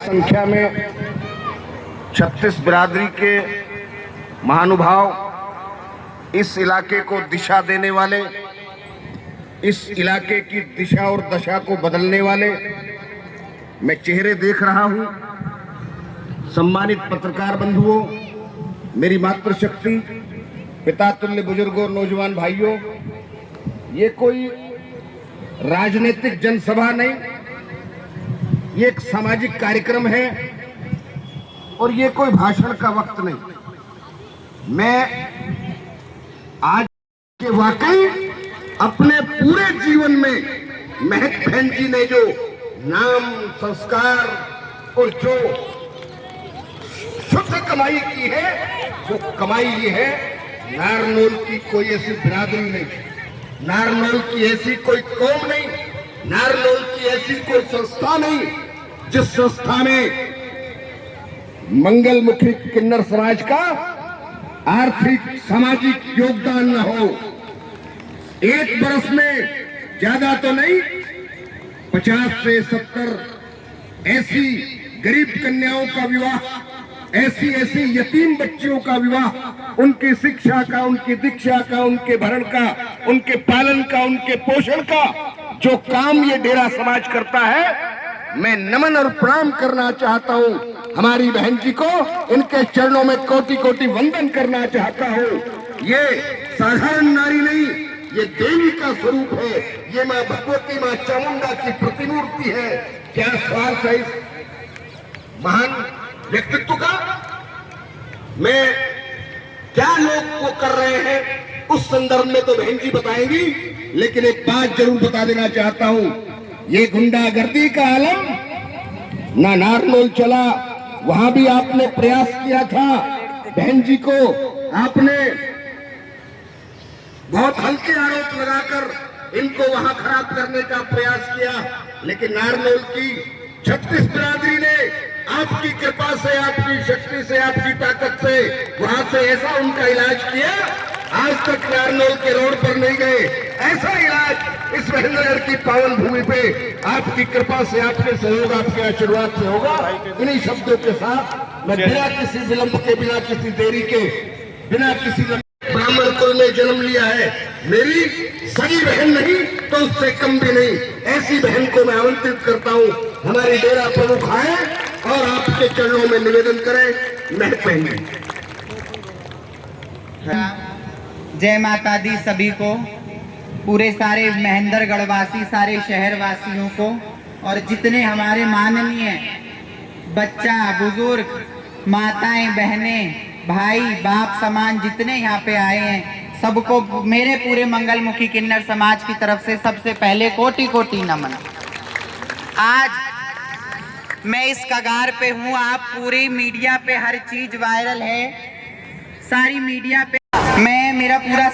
संख्या में 36 बिरादरी के महानुभाव, इस इलाके को दिशा देने वाले, इस इलाके की दिशा और दशा को बदलने वाले मैं चेहरे देख रहा हूं। सम्मानित पत्रकार बंधुओं, मेरी मातृशक्ति, पिता तुल्य बुजुर्गों, नौजवान भाइयों, ये कोई राजनीतिक जनसभा नहीं, ये एक सामाजिक कार्यक्रम है और ये कोई भाषण का वक्त नहीं। मैं आज के वाकई अपने पूरे जीवन में महक बहन जी ने जो नाम, संस्कार और जो शुद्ध कमाई की है, वो कमाई ये है, नारनौल की कोई ऐसी बिरादरी नहीं, नारनौल की ऐसी कोई कौम नहीं, नारनौल की ऐसी कोई संस्था नहीं जिस संस्था में मंगलमुखी किन्नर समाज का आर्थिक सामाजिक योगदान न हो। एक बरस में ज्यादा तो नहीं, 50 से 70 ऐसी गरीब कन्याओं का विवाह, ऐसी ऐसी यतीम बच्चियों का विवाह, उनकी शिक्षा का, उनकी दीक्षा का, उनके भरण का, उनके पालन का, उनके पोषण का जो काम ये डेरा समाज करता है, मैं नमन और प्रणाम करना चाहता हूँ हमारी बहन जी को, इनके चरणों में कोटि कोटि वंदन करना चाहता हूँ। ये साधारण नारी नहीं, ये देवी का स्वरूप है, ये माँ भगवती, माँ चामुंडा की प्रतिमूर्ति है। क्या स्वार्थ है इस महान व्यक्तित्व का? मैं क्या लोग वो कर रहे हैं उस संदर्भ में तो बहन जी बताएंगी, लेकिन एक बात जरूर बता देना चाहता हूं, ये गुंडागर्दी का आलम ना नारनौल चला, वहां भी आपने प्रयास किया था, बहन जी को आपने बहुत हल्के आरोप लगाकर इनको वहां खराब करने का प्रयास किया, लेकिन नारनौल की 36 बिरादरी ने आपकी कृपा से, आपकी शक्ति से, आपकी ताकत से वहां से ऐसा उनका इलाज किया, आज तक नारनौल के रोड पर नहीं गए। ऐसा इलाज इस महेंद्रगढ़ की पावन भूमि पे आपकी कृपा से, आपके सहयोग, आपके आशीर्वाद से होगा। इन्हीं शब्दों के साथ मैं बिना किसी विलंब के, बिना किसी देरी के, बिना किसी ब्राह्मण कुल में जन्म लिया है, मेरी सगी बहन नहीं तो उससे कम भी नहीं, ऐसी बहन को मैं आमंत्रित करता हूँ हमारी डेरा प्रमुख आए और आपके चरणों में निवेदन करें। महक बहन जी। जय माता दी सभी को, पूरे सारे महेंद्रगढ़ वासी, सारे शहर वासियों को, और जितने हमारे माननीय बच्चा, बुजुर्ग, माताएं, बहनें, भाई, बाप समान जितने यहाँ पे आए हैं, सबको मेरे पूरे मंगलमुखी किन्नर समाज की तरफ से सबसे पहले कोटि कोटि नमन। आज मैं इस कगार पे हूँ, आप पूरी मीडिया पे हर चीज वायरल है, सारी मीडिया पे मैं, मेरा पूरा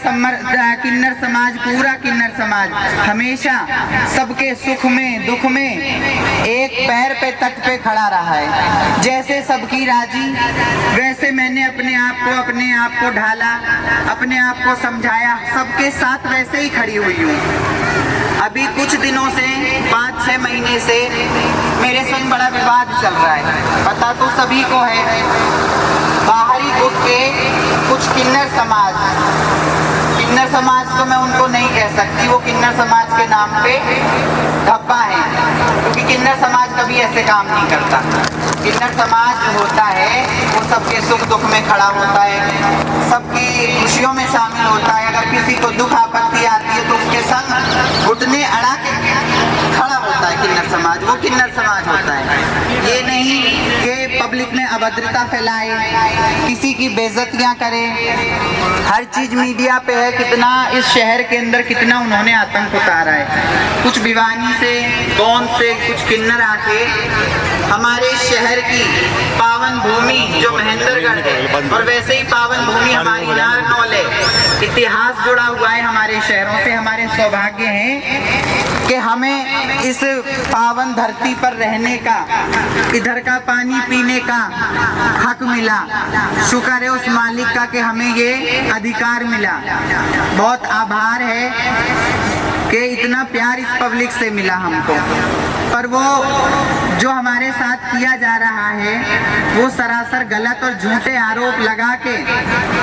किन्नर समाज, पूरा किन्नर समाज हमेशा सबके सुख में, दुख में एक पैर पे तट पे खड़ा रहा है। जैसे सबकी राजी, वैसे मैंने अपने आप को ढाला, अपने आप को समझाया, सबके साथ वैसे ही खड़ी हुई हूँ। अभी कुछ दिनों से, 5-6 महीने से मेरे संग बड़ा विवाद चल रहा है, पता तो सभी को है। बाहरी गुट के कुछ किन्नर समाज तो मैं उनको नहीं कह सकती, वो किन्नर समाज के नाम पे धब्बा है, क्योंकि किन्नर समाज कभी ऐसे काम नहीं करता। किन्नर समाज जो होता है वो सबके सुख दुख में खड़ा होता है, सबकी खुशियों में शामिल होता है। अगर किसी को दुख आपत्ति आती है तो उसके संग घुटने अड़ा के खड़ा होता है किन्नर समाज, वो किन्नर समाज होता है। ये नहीं कि पब्लिक में अभद्रता फैलाए, किसी की बेइज्जतियां करे। हर चीज मीडिया पे है, कितना इस शहर के अंदर कितना उन्होंने आतंक उतारा है। कुछ भिवानी से, गोंद से कुछ किन्नर आके हमारे शहर की पावन भूमि जो महेंद्रगढ़ है, और वैसे ही पावन भूमि हमारी नारनौल है, इतिहास जुड़ा हुआ है हमारे शहरों से। हमारे सौभाग्य है कि हमें इस पावन धरती पर रहने का, इधर का पानी पीने का हक मिला। शुक्र है उस मालिक का कि हमें ये अधिकार मिला। बहुत आभार है कि इतना प्यार इस पब्लिक से मिला हमको। पर वो जो हमारे साथ किया जा रहा है वो सरासर गलत और झूठे आरोप लगा के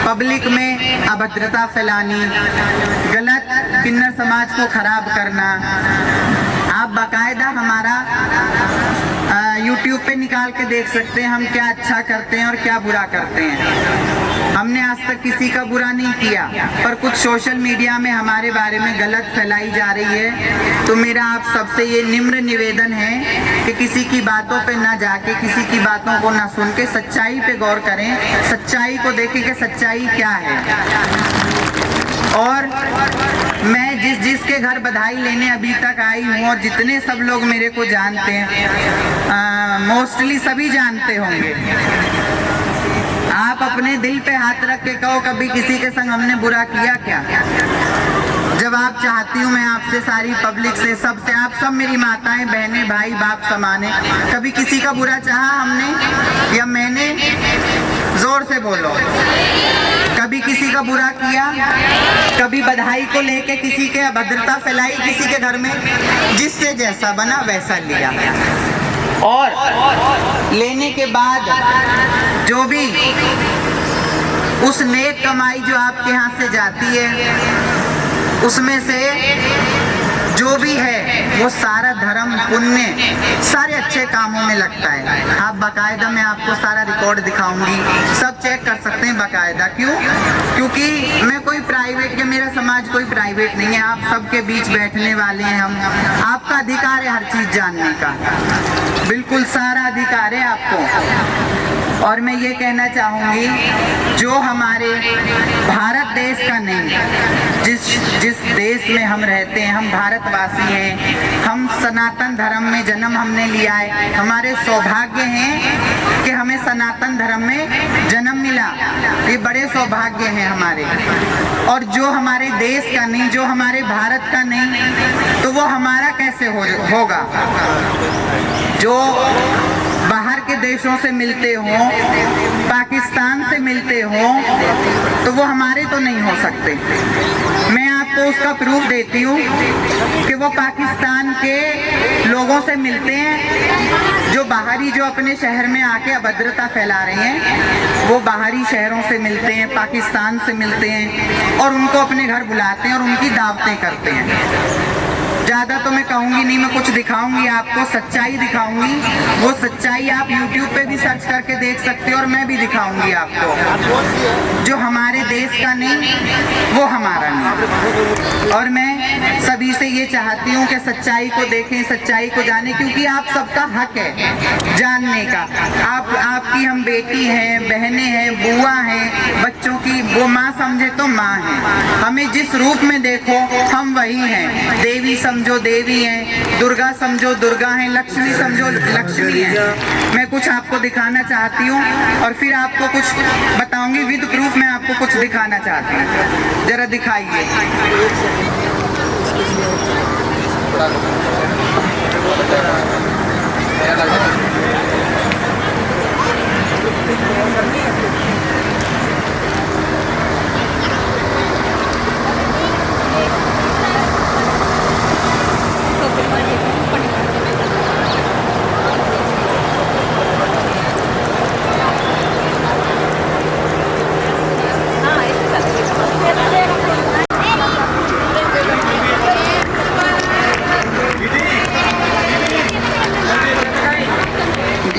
पब्लिक में अभद्रता फैलानी, गलत किन्नर समाज को खराब करना। आप बाकायदा हमारा YouTube पे निकाल के देख सकते हैं हम क्या अच्छा करते हैं और क्या बुरा करते हैं। हमने आज तक किसी का बुरा नहीं किया, पर कुछ सोशल मीडिया में हमारे बारे में गलत फैलाई जा रही है। तो मेरा आप सबसे ये निम्र निवेदन है कि किसी की बातों पे ना जाके, किसी की बातों को ना सुन के सच्चाई पे गौर करें, सच्चाई को देखें कि सच्चाई क्या है। और मैं जिसके घर बधाई लेने अभी तक आई हूँ और जितने सब लोग मेरे को जानते हैं, मोस्टली सभी जानते होंगे। आप अपने दिल पे हाथ रख के कहो कभी किसी के संग हमने बुरा किया क्या? जब आप चाहती हूँ मैं आपसे, सारी पब्लिक से, सबसे, आप सब मेरी माताएं, बहनें, भाई, बाप समान है, कभी किसी का बुरा चाहा हमने या मैंने? जोर से बोलो। कभी किसी का बुरा किया? कभी बधाई को लेके किसी के अभद्रता फैलाई किसी के घर में? जिससे जैसा बना वैसा लिया, और लेने के बाद जो भी उस नेक कमाई जो आपके यहाँ से जाती है उसमें से जो भी है वो सारा धर्म, पुण्य, सारे अच्छे कामों में लगता है। आप बाकायदा, मैं आपको सारा रिकॉर्ड दिखाऊंगी, सब चेक कर सकते हैं बाकायदा। क्यों? क्योंकि मैं कोई प्राइवेट, या मेरा समाज कोई प्राइवेट नहीं है। आप सबके बीच बैठने वाले हैं हम। आपका अधिकार है हर चीज जानने का, बिल्कुल सारा अधिकार है आपको। और मैं ये कहना चाहूँगी, जो हमारे भारत देश का नहीं, जिस देश में हम रहते हैं, हम भारतवासी हैं, हम सनातन धर्म में जन्म हमने लिया है, हमारे सौभाग्य हैं कि हमें सनातन धर्म में जन्म मिला, ये बड़े सौभाग्य हैं हमारे। और जो हमारे देश का नहीं, जो हमारे भारत का नहीं, तो वो हमारा कैसे होगा? जो बाहर के देशों से मिलते हो, पाकिस्तान से मिलते हो, तो वो हमारे तो नहीं हो सकते। मैं आपको उसका प्रूफ देती हूँ कि वो पाकिस्तान के लोगों से मिलते हैं, जो बाहरी, जो अपने शहर में आके अभद्रता फैला रहे हैं, वो बाहरी शहरों से मिलते हैं, पाकिस्तान से मिलते हैं, और उनको अपने घर बुलाते हैं और उनकी दावतें करते हैं। ज़्यादा तो मैं कहूँगी नहीं, मैं कुछ दिखाऊंगी आपको, सच्चाई दिखाऊंगी। वो सच्चाई आप YouTube पे भी सर्च करके देख सकते हो, और मैं भी दिखाऊंगी आपको। जो हमारे देश का नहीं, वो हमारा नहीं। और मैं सभी से ये चाहती हूँ कि सच्चाई को देखें, सच्चाई को जानें, क्योंकि आप सबका हक है जानने का। आपकी हम बेटी हैं, बहनें हैं, बुआ हैं, बच्चों की वो माँ समझे तो माँ है। हमें जिस रूप में देखो हम वही हैं। देवी समझो देवी हैं, दुर्गा समझो दुर्गा हैं, लक्ष्मी समझो लक्ष्मी हैं। मैं कुछ आपको दिखाना चाहती हूँ और फिर आपको कुछ बताऊंगी विद प्रूफ। मैं आपको कुछ दिखाना चाहती हूँ, जरा दिखाइए।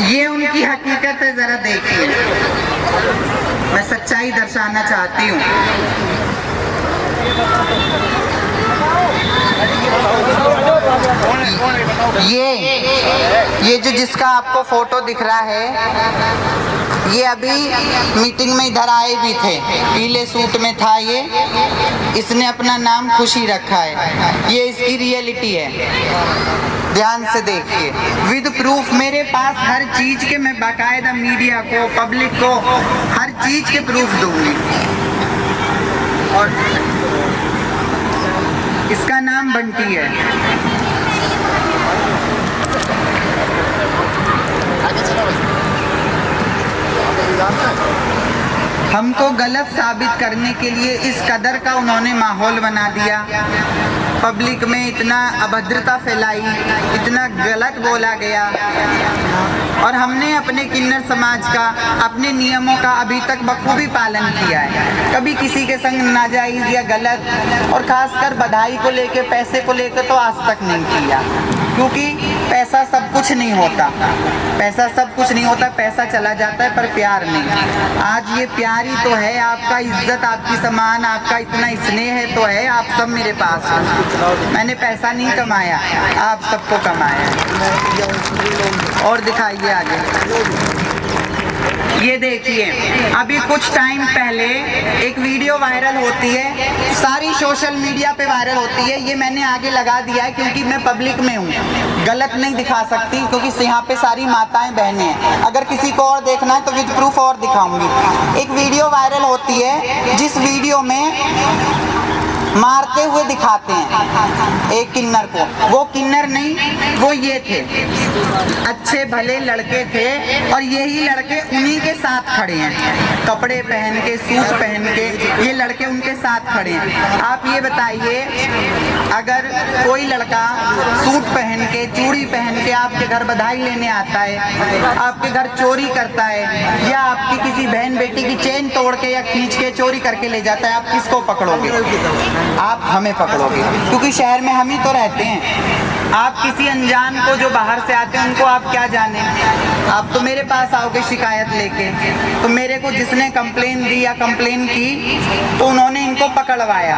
ये उनकी हकीकत है, जरा देखिए। मैं सच्चाई दर्शाना चाहती हूँ। ये जो जिसका आपको फोटो दिख रहा है, ये अभी मीटिंग में इधर आए भी थे, पीले सूट में था ये। इसने अपना नाम खुशी रखा है, ये इसकी रियलिटी है। ध्यान से देखिए, विद प्रूफ मेरे पास हर चीज के। मैं बाकायदा मीडिया को, पब्लिक को हर चीज के प्रूफ दूंगी। और इसका नाम बंटी है। हमको गलत साबित करने के लिए इस कदर का उन्होंने माहौल बना दिया पब्लिक में इतना अभद्रता फैलाई, इतना गलत बोला गया, और हमने अपने किन्नर समाज का, अपने नियमों का अभी तक बखूबी पालन किया है। कभी किसी के संग नाजायज़ या गलत, और खासकर बधाई को लेके, पैसे को लेकर तो आज तक नहीं किया, क्योंकि पैसा सब कुछ नहीं होता, पैसा सब कुछ नहीं होता, पैसा चला जाता है पर प्यार नहीं। आज ये प्यार ही तो है, आपका इज्जत, आपकी सम्मान, आपका इतना स्नेह है तो है, आप सब मेरे पास हो। मैंने पैसा नहीं कमाया, आप सबको कमाया। और दिखाइए आगे। ये देखिए, अभी कुछ टाइम पहले एक वीडियो वायरल होती है, सारी सोशल मीडिया पे वायरल होती है। ये मैंने आगे लगा दिया है क्योंकि मैं पब्लिक में हूँ, गलत नहीं दिखा सकती, क्योंकि यहाँ पे सारी माताएं बहनें हैं। अगर किसी को और देखना है तो विद प्रूफ और दिखाऊंगी। एक वीडियो वायरल होती है जिस वीडियो में मारते हुए दिखाते हैं एक किन्नर को। वो किन्नर नहीं, वो ये थे, अच्छे भले लड़के थे, और यही लड़के उन्हीं के साथ खड़े हैं, कपड़े पहन के, सूट पहन के, ये लड़के उनके साथ खड़े हैं। आप ये बताइए, अगर कोई लड़का सूट पहन के, चूड़ी पहन के आपके घर बधाई लेने आता है, आपके घर चोरी करता है, या आपकी किसी बहन बेटी की चेन तोड़ के या खींच के चोरी करके ले जाता है, आप किसको पकड़ोगे? आप हमें पकड़ोगे, क्योंकि शहर में हम ही तो रहते हैं। आप किसी अनजान को जो बाहर से आते हैं उनको आप क्या जाने, आप तो मेरे पास आओगे शिकायत लेके। तो मेरे को जिसने कंप्लेन दी या कंप्लेन की, तो उन्होंने इनको पकड़वाया,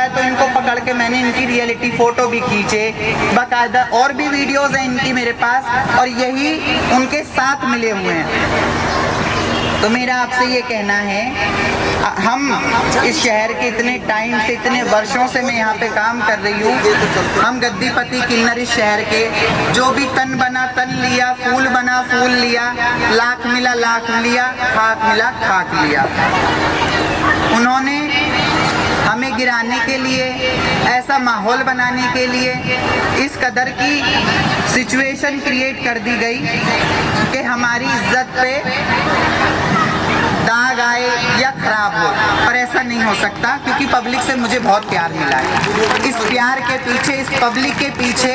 तो इनको पकड़ के मैंने इनकी रियलिटी फोटो भी खींचे, बाकायदा और भी वीडियोस हैं इनकी मेरे पास, और यही उनके साथ मिले हुए हैं। तो मेरा आपसे ये कहना है, हम इस शहर के इतने टाइम से, इतने वर्षों से मैं यहाँ पे काम कर रही हूँ, हम गद्दीपति किन्नर इस शहर के, जो भी तन बना तन लिया, फूल बना फूल लिया, लाख मिला लाख लिया, खाक मिला खाक लिया। उन्होंने हमें गिराने के लिए, ऐसा माहौल बनाने के लिए इस कदर की सिचुएशन क्रिएट कर दी गई कि हमारी इज्जत पे दाग आए या खराब हो, पर ऐसा नहीं हो सकता, क्योंकि पब्लिक से मुझे बहुत प्यार मिला है। इस प्यार के पीछे, इस पब्लिक के पीछे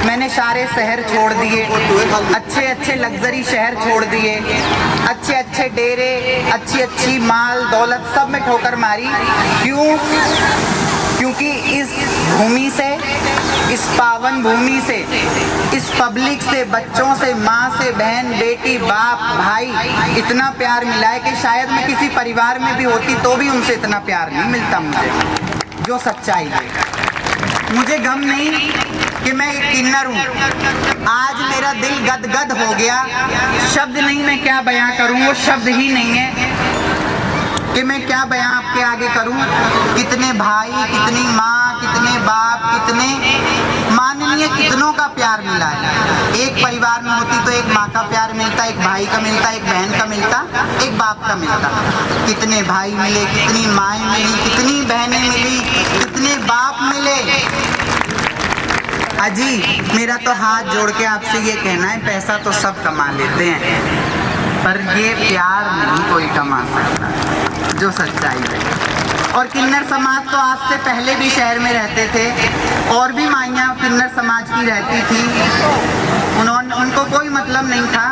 मैंने सारे शहर छोड़ दिए, अच्छे अच्छे लग्जरी शहर छोड़ दिए, अच्छे अच्छे डेरे, अच्छी अच्छी माल दौलत सब में ठोकर मारी। क्यों? क्योंकि इस भूमि से, इस पावन भूमि से, इस पब्लिक से, बच्चों से, माँ से, बहन बेटी, बाप भाई, इतना प्यार मिला है कि शायद मैं किसी परिवार में भी होती तो भी उनसे इतना प्यार नहीं मिलता मुझे, जो सच्चाई है। मुझे गम नहीं कि मैं एक किन्नर हूँ, आज मेरा दिल गदगद हो गया, शब्द नहीं मैं क्या बयां करूँ, वो शब्द ही नहीं है कि मैं क्या बयां आपके आगे करूं। कितने भाई, कितनी माँ, कितने बाप, कितने माननीय, कितनों का प्यार मिला है। एक परिवार में होती तो एक माँ का प्यार मिलता, एक भाई का मिलता, एक बहन का मिलता, एक बाप का मिलता। कितने भाई मिले, कितनी माएँ मिली, कितनी बहनें मिली, कितने बाप मिले। अजी, मेरा तो हाथ जोड़ के आपसे ये कहना है, पैसा तो सब कमा लेते हैं, पर ये प्यार नहीं कोई कमा सकता, जो सच्चाई है। और किन्नर समाज तो आज से पहले भी शहर में रहते थे, और भी माइयाँ किन्नर समाज की रहती थी, उनको कोई मतलब नहीं था,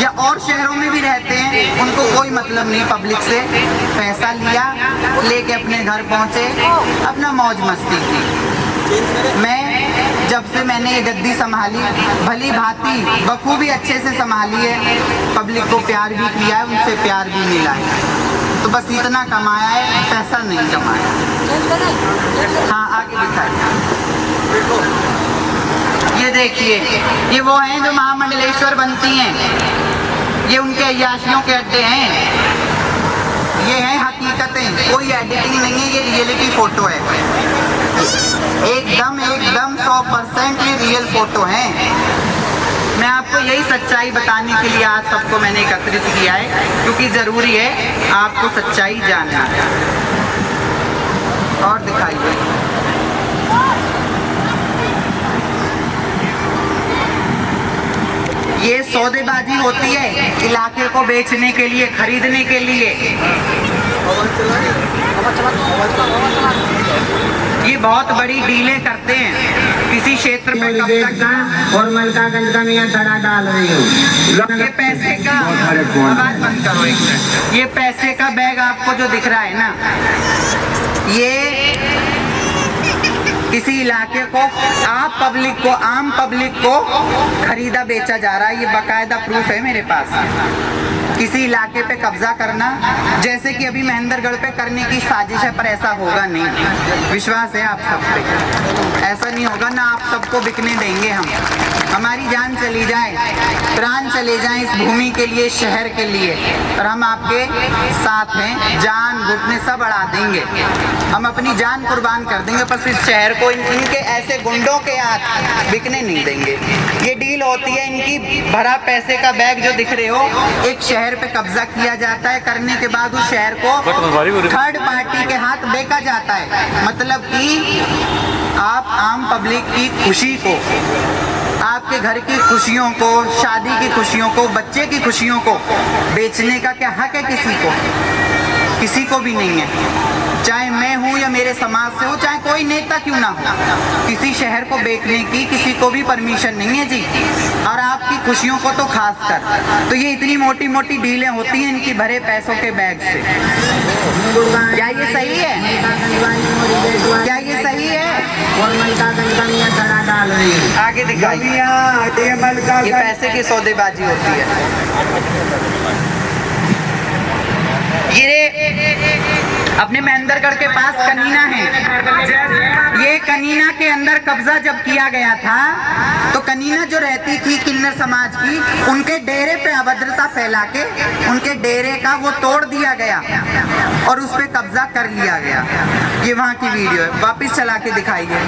या और शहरों में भी रहते हैं, उनको कोई मतलब नहीं पब्लिक से। पैसा लिया, लेके अपने घर पहुँचे, अपना मौज मस्ती की। मैं जब से मैंने ये गद्दी संभाली, भली भांति बखूबी अच्छे से संभाली है, पब्लिक को प्यार भी किया है, उनसे प्यार भी मिला है, तो बस इतना कमाया है, पैसा नहीं कमाया। हाँ, आगे दिखाइए। ये देखिए, ये वो हैं जो महामंडलेश्वर बनती हैं, ये उनके अय्याशियों के अड्डे हैं, ये हैं हकीकतें, कोई एडिटिंग नहीं है, ये रियलिटी फोटो है, एकदम 100% ये रियल फोटो है। मैं आपको यही सच्चाई बताने के लिए आज सबको मैंने एकत्रित किया है, क्योंकि ज़रूरी है आपको सच्चाई जानना। और दिखाइए, ये सौदेबाजी होती है इलाके को बेचने के लिए, खरीदने के लिए। ये बहुत बड़ी डीलें करते हैं, किसी क्षेत्र पे कब्जा और मलकागंज का मियां धड़ा डाल रही हूँ। ये पैसे का, आवाज बंद करो एक मिनट। ये पैसे का बैग आपको जो दिख रहा है ना, ये किसी इलाके को, आप पब्लिक को, आम पब्लिक को खरीदा बेचा जा रहा है। ये बाकायदा प्रूफ है मेरे पास। किसी इलाके पे कब्जा करना, जैसे कि अभी महेंद्रगढ़ पे करने की साजिश है, पर ऐसा होगा नहीं। विश्वास है आप सब पे, ऐसा नहीं होगा ना। आप सबको बिकने देंगे हम। हमारी जान चली जाए, प्राण चले जाएं इस भूमि के लिए, शहर के लिए, और हम आपके साथ हैं। जान घुटने सब अड़ा देंगे, हम अपनी जान कुर्बान कर देंगे, पर इस शहर को इनके ऐसे गुंडों के हाथ बिकने नहीं देंगे। ये डील होती है इनकी। भरा पैसे का बैग जो दिख रहे हो, एक शहर पे कब्जा किया जाता है, करने के बाद उस शहर को थर्ड पार्टी के हाथ बेचा जाता है। मतलब कि आप आम पब्लिक की खुशी को, आपके घर की खुशियों को, शादी की खुशियों को, बच्चे की खुशियों को बेचने का क्या हक है किसी को? किसी को भी नहीं है। चाहे मैं हूँ या मेरे समाज से हो, चाहे कोई नेता क्यों ना हो, किसी शहर को बेचने की किसी को भी परमिशन नहीं है जी। और आपकी खुशियों को तो खास कर। तो ये इतनी मोटी मोटी डीलें होती हैं इनकी भरे पैसों के बैग से। क्या ये सही है? क्या ये सही है? और मलकागंज का मियां धड़ा डाल रही हूँ। आगे दिखाइए। ये पैसे की सौदेबाजी होती है। ये अपने महेंद्रगढ़ के पास कनीना है। ये कनीना के अंदर कब्जा जब किया गया था, तो कनीना जो रहती थी किन्नर समाज की, उनके डेरे पे अभद्रता फैला के उनके डेरे का वो तोड़ दिया गया और उस पे कब्जा कर लिया गया। ये वहाँ की वीडियो है, वापस चला के दिखाइए।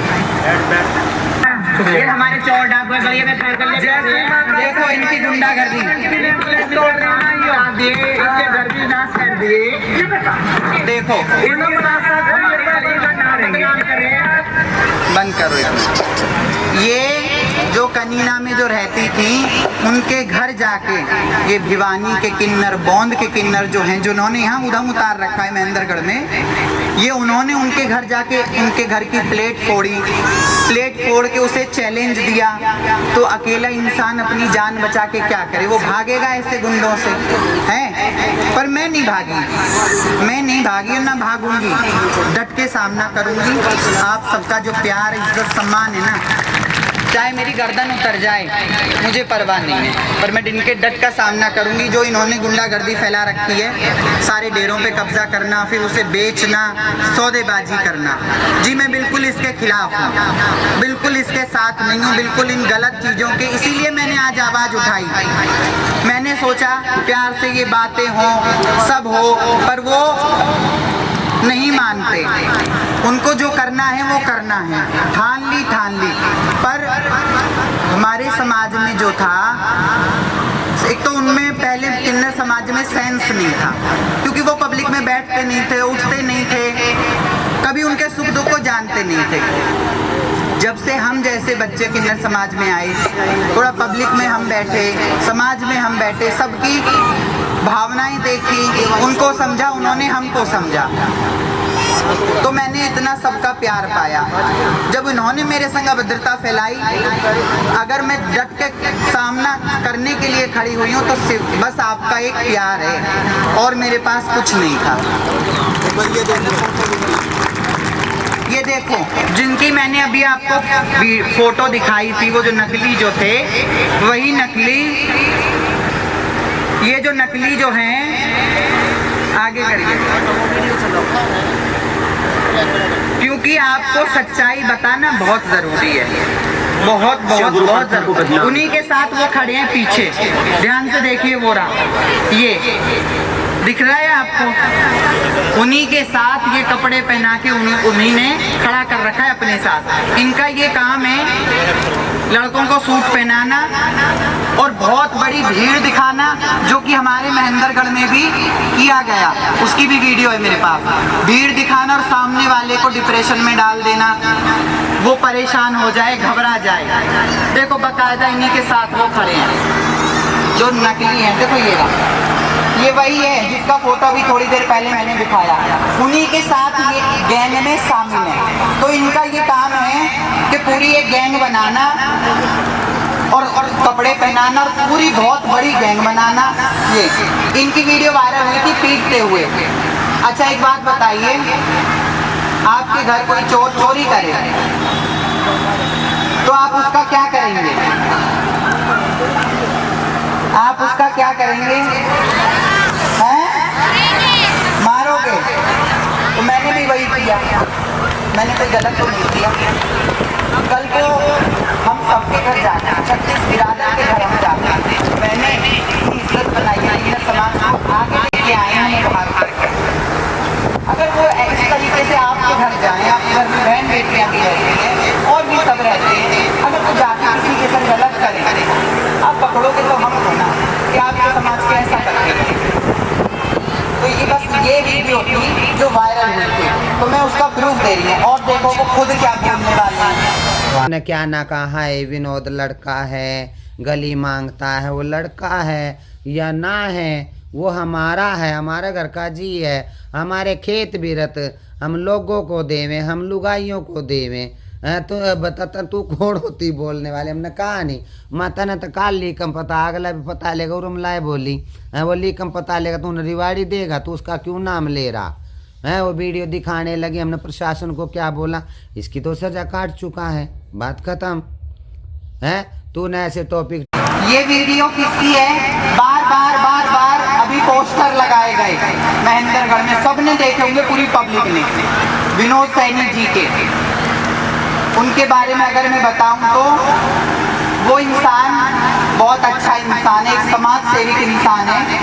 ये हमारे चौर डाकुए गलिए में खड़े कर ले। देखो इनकी गुंडागर्दी। देखो बंद करो इसमें। ये जो कनीना में जो रहती थी, उनके घर जाके ये भिवानी के किन्नर, बौंद के किन्नर जो हैं, जिन्होंने यहाँ उधम उतार रखा है महेंद्रगढ़ में, ये उन्होंने उनके घर जाके उनके घर की प्लेट फोड़ी, प्लेट फोड़ के उसे चैलेंज दिया। तो अकेला इंसान अपनी जान बचा के क्या करे? वो भागेगा ऐसे गुंडों से? हैं? पर मैं नहीं भागी, मैं नहीं भागी और ना भागूंगी। डट के सामना करूंगी। आप सबका जो प्यार, इज्जत, सम्मान है ना, चाहे मेरी गर्दन उतर जाए, मुझे परवाह नहीं है, पर मैं इनके डट का सामना करूंगी। जो इन्होंने गुंडागर्दी फैला रखी है, सारे डेरों पे कब्जा करना, फिर उसे बेचना, सौदेबाजी करना, जी मैं बिल्कुल इसके खिलाफ हूँ, बिल्कुल इसके साथ नहीं हूँ, बिल्कुल इन गलत चीज़ों के। इसीलिए मैंने आज आवाज़ उठाई। मैंने सोचा प्यार से ये बातें हों, सब हो, पर वो नहीं मानते। उनको जो करना है वो करना है, ठान ली। पर हमारे समाज में जो था, एक तो उनमें पहले किन्नर समाज में सेंस नहीं था, क्योंकि वो पब्लिक में बैठते नहीं थे, उठते नहीं थे, कभी उनके सुख दुख को जानते नहीं थे। जब से हम जैसे बच्चे किन्नर समाज में आए, थोड़ा पब्लिक में हम बैठे, समाज में हम बैठे, सबकी भावनाएं देखी, उनको समझा, उन्होंने हमको समझा, तो मैंने इतना सबका प्यार पाया। जब इन्होंने मेरे संग अभद्रता फैलाई, अगर मैं डट के सामना करने के लिए खड़ी हुई हूँ, तो सिर्फ बस आपका एक प्यार है और मेरे पास कुछ नहीं था। ये देखो, जिनकी मैंने अभी आपको फोटो दिखाई थी, वो जो नकली जो थे, वही नकली, ये जो नकली जो हैं, आगे करिए, क्योंकि आपको सच्चाई बताना बहुत जरूरी है, बहुत जरूरी। उन्हीं के साथ वो खड़े हैं पीछे, ध्यान से देखिए, वो रहा, ये दिख रहा है आपको? उन्हीं के साथ ये कपड़े पहना के उन्हीं ने खड़ा कर रखा है अपने साथ। इनका ये काम है लड़कों को सूट पहनाना और बहुत बड़ी भीड़ दिखाना, जो कि हमारे महेंद्रगढ़ में भी किया गया, उसकी भी वीडियो है मेरे पास। भीड़ दिखाना और सामने वाले को डिप्रेशन में डाल देना, वो परेशान हो जाए, घबरा जाए। देखो बाकायदा इन्हीं के साथ वो खड़े हैं जो नकली हैं। देखो ये ये वही है जिसका फोटो भी थोड़ी देर पहले मैंने दिखाया, उन्हीं के साथ ये गैंग में शामिल है। तो इनका ये काम है कि पूरी एक गैंग बनाना और कपड़े पहनाना और पूरी बहुत बड़ी गैंग बनाना। ये इनकी वीडियो वायरल हुई थी पीटते हुए। अच्छा एक बात बताइए, आपके घर कोई चोर चोरी करे तो आप उसका क्या करेंगे? आप उसका क्या करेंगे? हैं? मारोगे? तो मैंने भी वही किया, मैंने कोई गलत तो नहीं किया। कल को हम सबके घर जाते हैं, 36 बिरादर के घर हम जाते हैं, मैंने इज्जत बनाई है, समाज को आगे लेके आए हैं बाहर करके। अगर वो इस तरीके से आपके घर जाए, आपके घर में बहन बेटियाँ भी रहती हैं और भी सब रहते हैं, अगर वो जाके किसी के साथ गलत करें, आप पकड़ोगे तो हम होना कि आपके समाज के ऐसा करते हैं। तो ये बस ये वीडियो थी जो वायरल हुई थी, तो मैं उसका प्रूफ दे रही हूँ। और देखो वो खुद क्या बोलने वाले हैं। ने क्या ना कहा है, विनोद लड़का है, गली मांगता है, वो लड़का है या ना है, वो हमारा है, हमारे घर का जी है, हमारे खेत बिरत हम लोगों को देवे, हम लुगाइयों को देवे। तो बता तू कौन होती बोलने वाले? हमने कहा नहीं, माता ने तो काल ली कम पता, अगला भी पता लेगा, उर्म लाए बोली वो ली कम पता लेगा, तू रिवाड़ी देगा, तू उसका क्यों नाम ले रहा है? वो वीडियो दिखाने लगी, हमने प्रशासन को क्या बोला, इसकी तो सजा काट चुका है, बात खत्म है। तूने ऐसे टॉपिक, ये वीडियो किसकी है? बार बार बार बार अभी पोस्टर लगाए गए महेंद्रगढ़ में, सबने देखे होंगे, पूरी पब्लिक ने। विनोद सैनी जी के, उनके बारे में अगर मैं बताऊं तो वो इंसान बहुत अच्छा इंसान है, एक समाज सेविक इंसान है,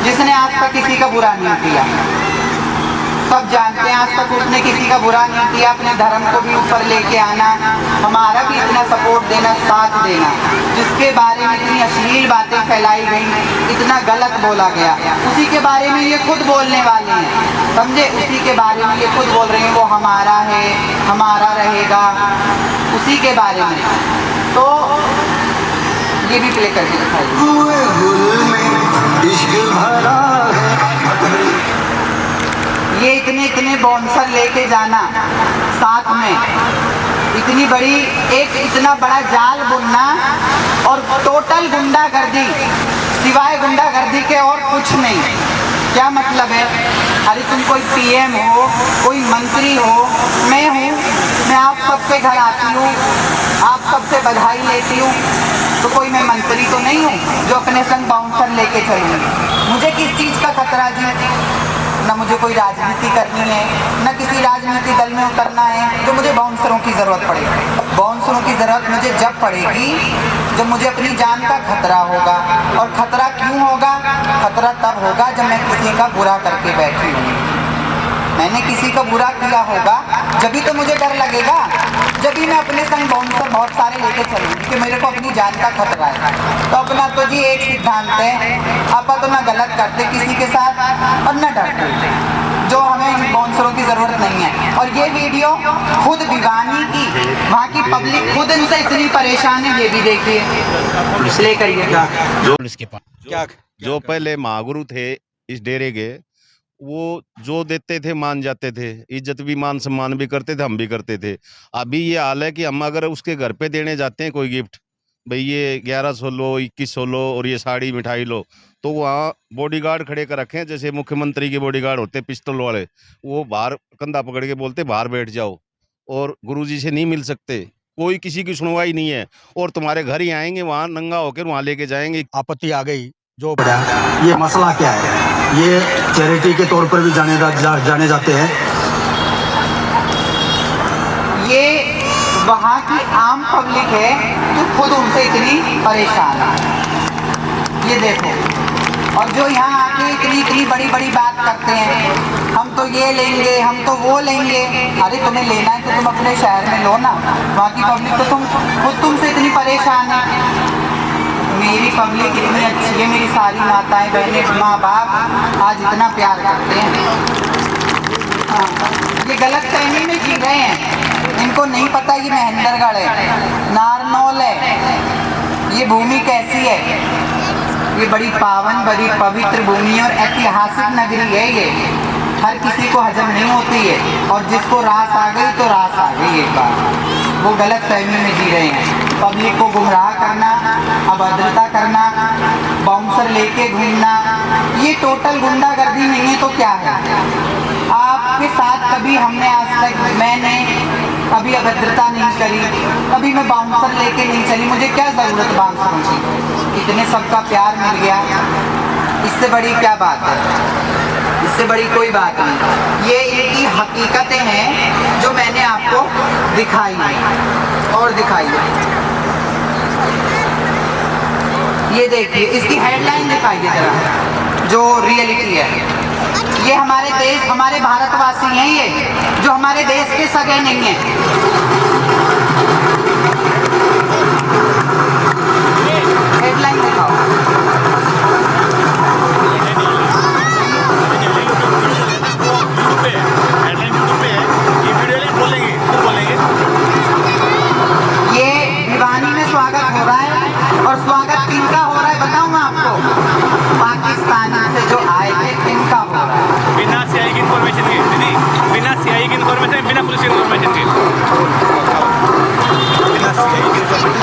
जिसने आज तक किसी का बुरा नहीं किया। सब जानते हैं आज तक उसने किसी का बुरा नहीं किया। अपने धर्म को भी ऊपर लेके आना, हमारा भी इतना सपोर्ट देना, साथ देना। जिसके बारे में इतनी अश्लील बातें फैलाई गई, इतना गलत बोला गया, उसी के बारे में ये खुद बोलने वाले हैं, समझे? उसी के बारे में ये खुद बोल रहे हैं वो हमारा है, हमारा रहेगा, उसी के बारे में। तो ये भी प्ले करके ये इतने बाउंसर लेके जाना साथ में, इतनी बड़ी एक इतना बड़ा जाल बुनना और टोटल गुंडागर्दी, सिवाय गुंडागर्दी के और कुछ नहीं। क्या मतलब है? अरे तुम कोई पीएम हो, कोई मंत्री हो, मैं हूँ, मैं आप सबके घर आती हूँ, आप सबसे बधाई लेती हूँ, तो कोई मैं मंत्री तो नहीं हूँ जो अपने संग बाउंसर लेके चलूँगी। मुझे किस चीज़ का खतरा जी? न मुझे कोई राजनीति करनी है, न किसी राजनीति दल में उतरना है जो मुझे बाउंसरों की ज़रूरत पड़ेगी। बाउंसरों की ज़रूरत मुझे जब पड़ेगी जब मुझे अपनी जान का खतरा होगा। और खतरा क्यों होगा? खतरा तब होगा जब मैं किसी का बुरा करके बैठी हूँ। मैंने किसी का बुरा किया होगा जब ही तो मुझे डर लगेगा, जब भी मैं अपने संग बाउंसर बहुत सारे लेके चलूँगी कि मेरे को अपनी जान का खतरा है। तो अपना तो जी एक सिद्धांत है, आपा तो ना गलत करते किसी के साथ और न डरते, जो हमें बाउंसरों की ज़रूरत नहीं है। और ये वीडियो खुद भिवानी की, वहाँ की पब्लिक खुद इनसे इतनी परेशान है, ये भी देखिए, इसलिए करिए क्या जो पहले महागुरु थे इस डेरे के, वो जो देते थे मान जाते थे, इज्जत भी मान सम्मान भी करते थे, हम भी करते थे। अभी ये हाल है कि हम अगर उसके घर पे देने जाते हैं कोई गिफ्ट, भाई ये 1100 लो, 2100 लो और ये साड़ी मिठाई लो, तो वहाँ बॉडीगार्ड खड़े कर रखे हैं, जैसे मुख्यमंत्री के बॉडीगार्ड होते पिस्टल वाले, वो बाहर कंधा पकड़ के बोलते बाहर बैठ जाओ और गुरुजी से नहीं मिल सकते। कोई किसी की सुनवाई नहीं है और तुम्हारे घर ही आएंगे, वहाँ नंगा होकर वहाँ लेके जाएंगे। आपत्ति आ गई जो ये मसला क्या है? ये चैरिटी के तौर पर भी जाने जाते हैं। ये वहाँ की आम पब्लिक है जो खुद उनसे इतनी परेशान है, ये देखो। और जो यहाँ आके इतनी बड़ी बात करते हैं, हम तो ये लेंगे, हम तो वो लेंगे। अरे तुम्हें लेना है तो तुम अपने शहर में लो ना, वहाँ की पब्लिक तो खुद तुमसे इतनी परेशान है। मेरी पब्लिक इतनी अच्छी है, मेरी सारी माताएं बहनें माँ बाप आज इतना प्यार करते हैं। हाँ, ये गलत फहमी में जी रहे हैं, इनको नहीं पता ये महेंद्रगढ़ है, नारनौल है, ये भूमि कैसी है। ये बड़ी पावन, बड़ी पवित्र भूमि और ऐतिहासिक नगरी है ये। हर किसी को हजम नहीं होती है, और जिसको रास आ गई तो रास आ गई एक बार। वो गलत फहमी में जी रहे हैं। पब्लिक को गुमराह करना, अभद्रता करना, बाउंसर लेके घूमना, ये टोटल गुंडागर्दी नहीं है तो क्या है? आपके साथ कभी हमने आज तक, मैंने कभी अभद्रता नहीं करी, कभी मैं बाउंसर लेके नहीं चली। मुझे क्या ज़रूरत बाउंसरों की? इतने सबका प्यार मिल गया, इससे बड़ी क्या बात है? इससे बड़ी कोई बात नहीं। ये इनकी हकीकतें हैं जो मैंने आपको दिखाई और दिखाई। ये देखिए, इसकी हेडलाइन दिखाइए जरा, जो रियलिटी है। ये हमारे देश, हमारे भारतवासी हैं ये, जो हमारे देश के सगे नहीं हैं। हेडलाइन दिखाओ। ये भिवानी में स्वागत हो रहा है, और स्वागत किनका हो रहा है बताऊं मैं आपको? पाकिस्तान से जो आए थे किनका हो रहा है? बिना सीआई की इन्फॉर्मेशन के, दीदी, बिना सीआई की इन्फॉर्मेशन, बिना पुलिस की इन्फॉर्मेशन के, बिना सीआई की इन्फॉर्मेशन।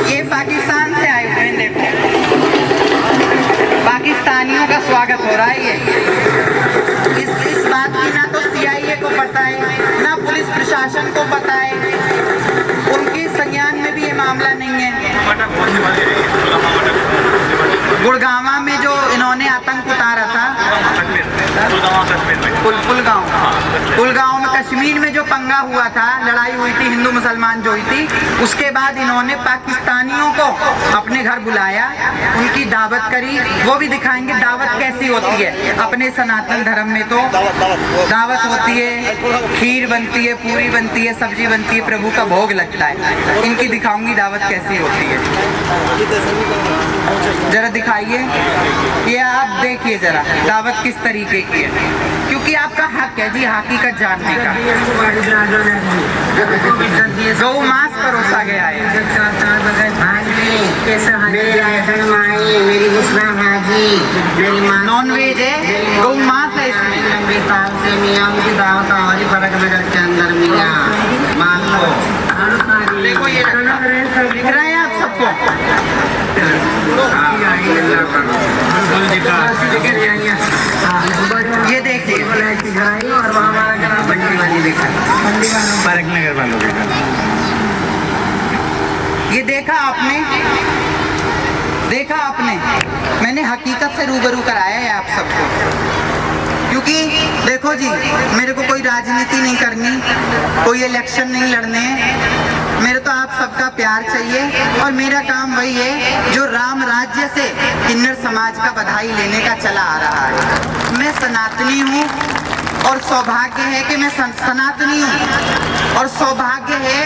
ये पाकिस्तान से आए हुए हैं, देखो पाकिस्तानियों का स्वागत हो रहा है। ये इस बात की ना तो सीआईए को पता है, ना पुलिस प्रशासन को पता है, उनके संज्ञान में भी ये मामला नहीं है। गुड़गांवा में जो इन्होंने आतंक उतारा था, कुलगांव में, कश्मीर में जो पंगा हुआ था, लड़ाई हुई थी, हिंदू मुसलमान जो हुई थी, उसके बाद इन्होंने पाकिस्तानियों को अपने घर बुलाया, उनकी दावत करी। वो भी दिखाएंगे दावत कैसी होती है। अपने सनातन धर्म में तो दावत होती है, खीर बनती है, पूरी बनती है, सब्जी बनती है, प्रभु का भोग लगता है। इनकी दिखाऊंगी दावत कैसी होती है, जरा दिखाइए। ये आप देखिए जरा दावत किस तरीके की है, क्योंकि आपका हक है जी हकीकत जानने का। गौ मांस परोसा गया है। नॉन वेज है, गौ मांस है इसमें। के अंदर मिला मान लो। देखो ये दिख रहा है आप सबको। ये देखिए, ये देखा आपने, देखा आपने, मैंने हकीकत से रूबरू कराया है आप सबको। क्योंकि देखो जी, मेरे को कोई राजनीति नहीं करनी, कोई इलेक्शन नहीं लड़ने, मेरे तो आप सबका प्यार चाहिए। और मेरा काम वही है जो राम राज्य से किन्नर समाज का बधाई लेने का चला आ रहा है। मैं सनातनी हूँ, और सौभाग्य है कि मैं सनातनी हूँ, और सौभाग्य है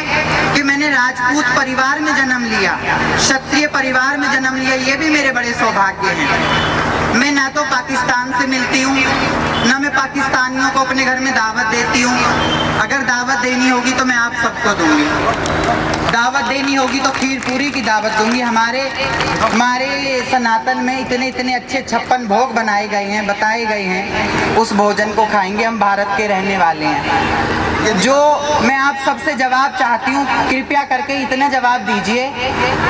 कि मैंने राजपूत परिवार में जन्म लिया, क्षत्रिय परिवार में जन्म लिया। ये भी मेरे बड़े सौभाग्य हैं। मैं ना तो पाकिस्तान से मिलती हूँ, ना मैं पाकिस्तानियों को अपने घर में दावत देती हूँ। अगर दावत देनी होगी तो मैं आप सबको दूंगी, दावत देनी होगी तो खीर पूरी की दावत दूंगी। हमारे सनातन में इतने इतने अच्छे 56 भोग बनाए गए हैं, बताए गए हैं, उस भोजन को खाएंगे। हम भारत के रहने वाले हैं। जो मैं आप सबसे जवाब चाहती हूँ, कृपया करके इतना जवाब दीजिए,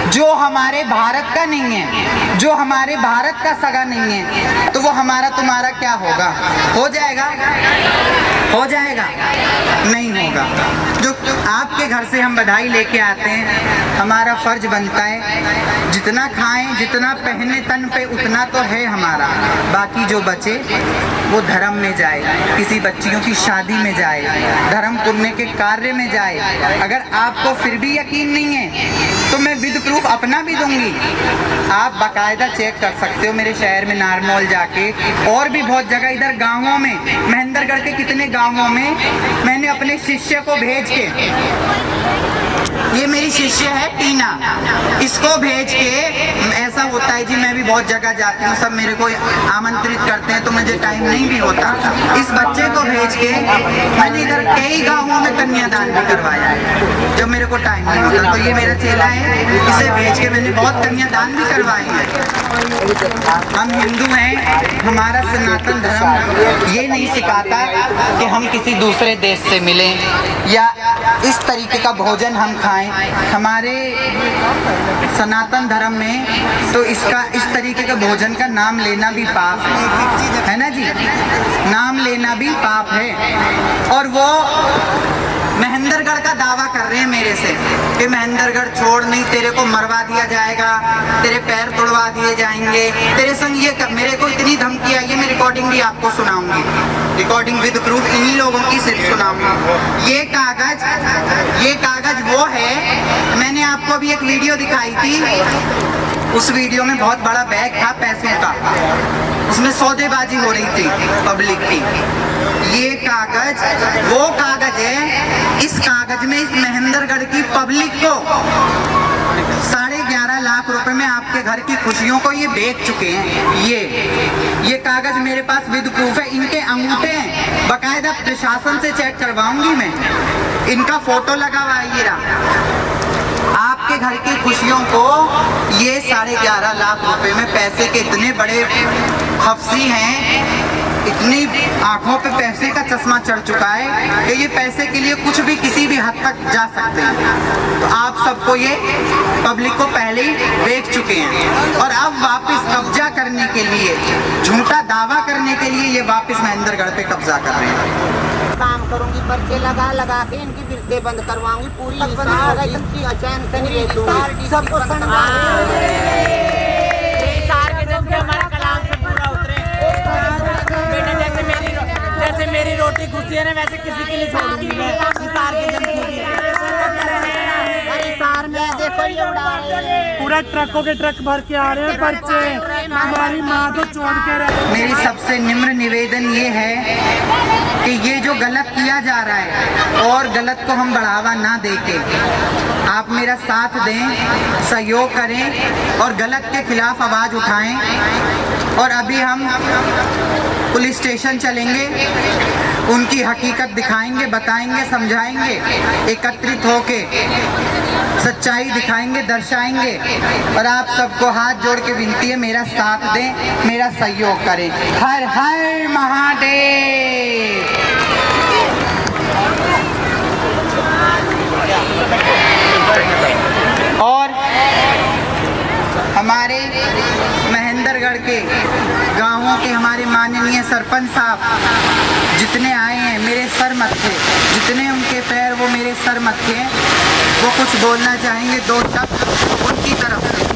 जो हमारे भारत का नहीं है, जो हमारे भारत का सगा नहीं है, तो वो हमारा तुम्हारा क्या होगा? हो जाएगा? हो जाएगा? नहीं होगा। जो आपके घर से हम बधाई लेके आते हैं, हमारा फर्ज बनता है जितना खाएं, जितना पहने तन पे, उतना तो है हमारा। बाकी जो बचे वो धर्म में जाए, किसी बच्चियों की शादी में जाए, धर्म पुण्य के कार्य में जाए। अगर आपको फिर भी यकीन नहीं है तो मैं विद प्रूफ अपना भी दूंगी। आप बाकायदा चेक कर सकते हो मेरे शहर में नारनौल जाके, और भी बहुत जगह, इधर गांवों में, महेंद्रगढ़ के कितने गांवों में मैंने अपने शिष्य को भेज के, ये मेरी शिष्य है टीना, इसको भेज के, ऐसा होता है जी मैं भी बहुत जगह जाती हूँ, सब मेरे को आमंत्रित करते हैं तो मुझे टाइम नहीं भी होता, इस बच्चे को भेज के मैंने इधर कई गाँवों में कन्यादान भी करवाया है जब मेरे को टाइम नहीं होता। तो ये मेरा चेला है, इसे भेज के मैंने बहुत कन्यादान भी करवाए हैं। हम हिंदू हैं, हमारा सनातन धर्म ये नहीं सिखाता कि हम किसी दूसरे देश से मिलें या इस तरीके का भोजन हम खाएं। हमारे सनातन धर्म में तो इसका इस तरीके का भोजन का नाम लेना भी पाप है ना जी, नाम लेना भी पाप है। और वो महेंद्रगढ़ का दावा कर रहे हैं मेरे से कि महेंद्रगढ़ छोड़, नहीं तेरे को मरवा दिया जाएगा, तेरे पैर तोड़वा दिए जाएंगे, तेरे संग ये मेरे को इतनी धमकी आई है। मैं रिकॉर्डिंग भी आपको सुनाऊंगी, रिकॉर्डिंग विद प्रूफ इन्हीं लोगों की सिर्फ सुनाऊंगी। ये कागज वो है, मैंने आपको अभी एक वीडियो दिखाई थी, उस वीडियो में बहुत बड़ा बैग था पैसों का, उसमें सौदेबाजी हो रही थी पब्लिक की। ये कागज वो कागज है, इस कागज में इस महेंद्रगढ़ की पब्लिक को 11.5 लाख रुपए में आपके घर की खुशियों को ये बेच चुके हैं। ये कागज मेरे पास विद प्रूफ है, इनके अंगूठे हैं, बकायदा प्रशासन से चेक करवाऊंगी मैं, इनका फोटो लगा हुआ है। ये रहा, आपके घर की खुशियों को ये 11.5 लाख रुपए में, पैसे के इतने बड़े हफ्सी हैं, इतनी आंखों पे पैसे का चश्मा चढ़ चुका है कि ये पैसे के लिए कुछ भी किसी भी हद तक जा सकते हैं। तो आप सबको ये पब्लिक को पहले ही बेच चुके हैं और अब वापस कब्जा करने के लिए, झूठा दावा करने के लिए ये वापस महेंद्रगढ़ पे कब्जा कर रहे हैं। काम करूंगी, पर्चे लगा के इनकी बिरते बंद करवाऊंगी, पूरी चैन से नहीं दूंगी, सबको जैसे मेरी रोटी घुसी है ना, वैसे किसी के लिए छोड़ूंगी मैं, हिसार के जन के लिए। हिसार में देखो ये उड़ा रहे हैं, पूरा ट्रकों के ट्रक भर के आ रहे हैं पर्चे, हमारी माँ को छोड़ के रहे। मेरी सबसे निम्र निवेदन ये है कि ये जो गलत किया जा रहा है और गलत को हम बढ़ावा ना देके आप मेरा साथ दें, सहयोग करें और गलत के खिलाफ आवाज उठाएं। और अभी हम पुलिस स्टेशन चलेंगे, उनकी हकीकत दिखाएंगे, बताएंगे, समझाएंगे, एकत्रित होके सच्चाई दिखाएंगे, दर्शाएंगे। और आप सबको हाथ जोड़ के विनती है, मेरा साथ दें, मेरा सहयोग करें। हर हर महादेव। और हमारे महेंद्रगढ़ के गांवों के हमारे माननीय सरपंच साहब जितने आए हैं, मेरे सर मत्थे, जितने उनके पैर वो मेरे सर मत्थे हैं, वो कुछ बोलना चाहेंगे, 2 शब्द उनकी तरफ से।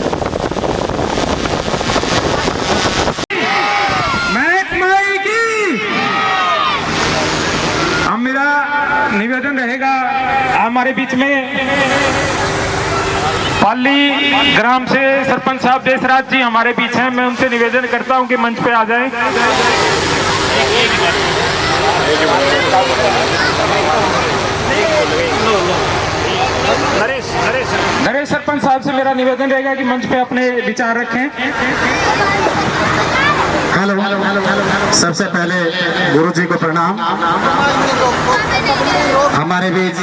हम मेरा निवेदन रहेगा, हमारे बीच में पाली ग्राम से सरपंच साहब देशराज जी हमारे बीच हैं, मैं उनसे निवेदन करता हूं कि मंच पे आ जाएं। नरेश सरपंच साहब से मेरा निवेदन रहेगा कि मंच पे अपने विचार रखें। हेलो, सबसे पहले गुरु जी को प्रणाम। हमारे बीच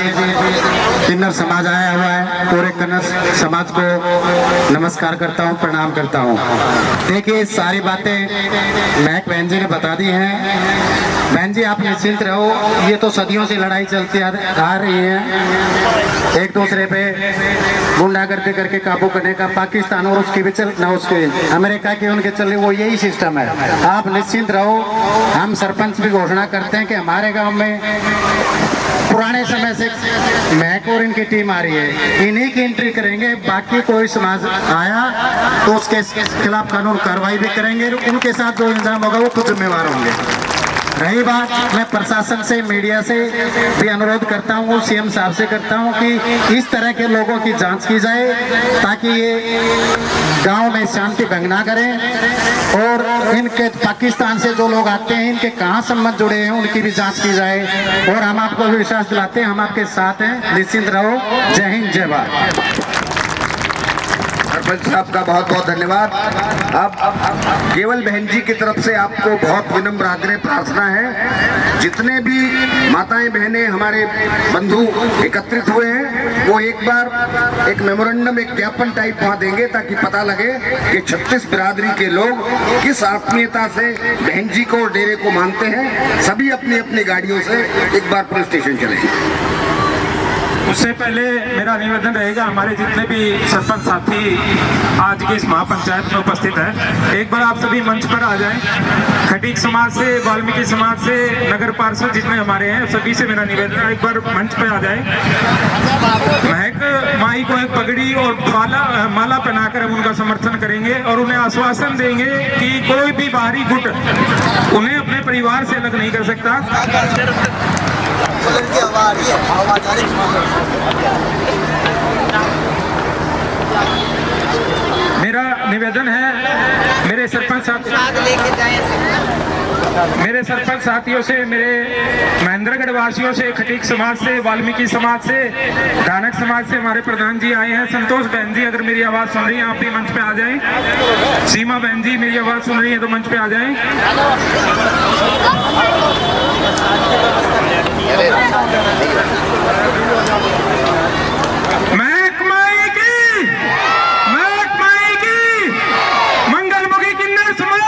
किन्नर समाज आया हुआ है, पूरे किन्नर समाज को नमस्कार करता हूँ, प्रणाम करता हूँ। देखिए सारी बातें महक बहन जी ने बता दी हैं। बहन जी आप निश्चिंत रहो, ये तो सदियों से लड़ाई चलती आ रही है, एक दूसरे पे गुंडागर्दी करके काबू करने का। पाकिस्तान और उसकी भी चल न उसके अमेरिका के उनके चले, वो यही सिस्टम है। आप निश्चिंत रहो, हम सरपंच भी घोषणा करते हैं कि हमारे गांव में पुराने समय से महक और इनकी टीम आ रही है, इन्हीं की एंट्री करेंगे। बाकी कोई समाज आया तो उसके खिलाफ कानून कार्रवाई भी करेंगे, उनके साथ जो इल्जाम होगा वो खुद जिम्मेवार होंगे। रही बात, मैं प्रशासन से, मीडिया से भी अनुरोध करता हूँ, सीएम साहब से करता हूँ कि इस तरह के लोगों की जांच की जाए ताकि ये गांव में शांति भंग ना करें। और इनके पाकिस्तान से जो लोग आते हैं, इनके कहाँ संबंध जुड़े हैं, उनकी भी जांच की जाए। और हम आपको विश्वास दिलाते हैं, हम आपके साथ हैं, निश्चिंत रहो। जय हिंद, जय भारत। सरपंच साहब का बहुत बहुत धन्यवाद। अब केवल बहन जी की तरफ से आपको बहुत विनम्र आग्रह प्रार्थना है, जितने भी माताएं बहनें हमारे बंधु एकत्रित हुए हैं वो एक बार एक मेमोरेंडम, एक ज्ञापन टाइप वहां देंगे ताकि पता लगे कि 36 बिरादरी के लोग किस आत्मीयता से बहन जी को और डेरे को मानते हैं। सभी अपनी अपनी गाड़ियों से एक बार पुलिस स्टेशन चलेंगे। उससे पहले मेरा निवेदन रहेगा, हमारे जितने भी सरपंच साथी आज की इस महापंचायत में उपस्थित हैं, एक बार आप सभी मंच पर आ जाएं। खटीक समाज से, वाल्मीकि समाज से, नगर पार्षद जितने हमारे हैं, सभी से मेरा निवेदन है, एक बार मंच पर आ जाएं। महक माई को एक पगड़ी और माला पहनाकर हम उनका समर्थन करेंगे और उन्हें आश्वासन देंगे कि कोई भी बाहरी गुट उन्हें अपने परिवार से अलग नहीं कर सकता। मेरा निवेदन है मेरे सरपंच साथियों से, मेरे महेंद्रगढ़ वासियों से, खटीक समाज से, वाल्मीकि समाज से, दानक समाज से हमारे प्रधान जी आए हैं। संतोष बहन जी अगर मेरी आवाज सुन रही हैं, आप भी मंच पे आ जाएं। सीमा बहन जी मेरी आवाज सुन रही है तो मंच पे आ जाएं। महकमाई की मंगलमुखी किन्नर समाज।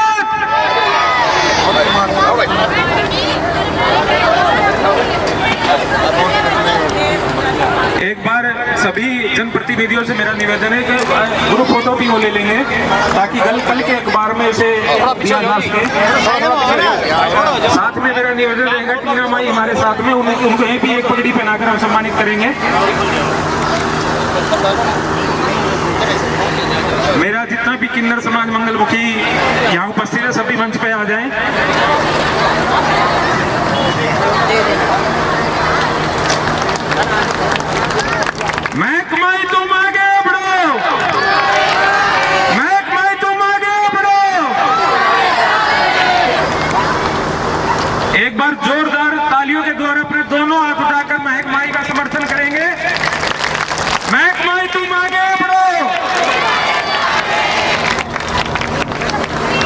एक बार सभी जनप्रतिनिधियों से मेरा निवेदन है कि ग्रुप फोटो भी वो ले लेंगे ताकि कल के अखबार में इसे दिया जा सके। साथ में मेरा निवेदन रहेगा, टीना माई हमारे साथ में, उनको भी एक पगड़ी पहनाकर हम सम्मानित करेंगे। मेरा जितना भी किन्नर समाज मंगलमुखी यहाँ उपस्थित है, सभी मंच पे आ जाएं। महकमाई तुम आगे बढ़ो, महकमाई तुम आगे बढ़ो। एक बार जोरदार तालियों के द्वारा अपने दोनों हाथ उठाकर महकमाई का समर्थन करेंगे। महकमाई तुम आगे बढ़ो।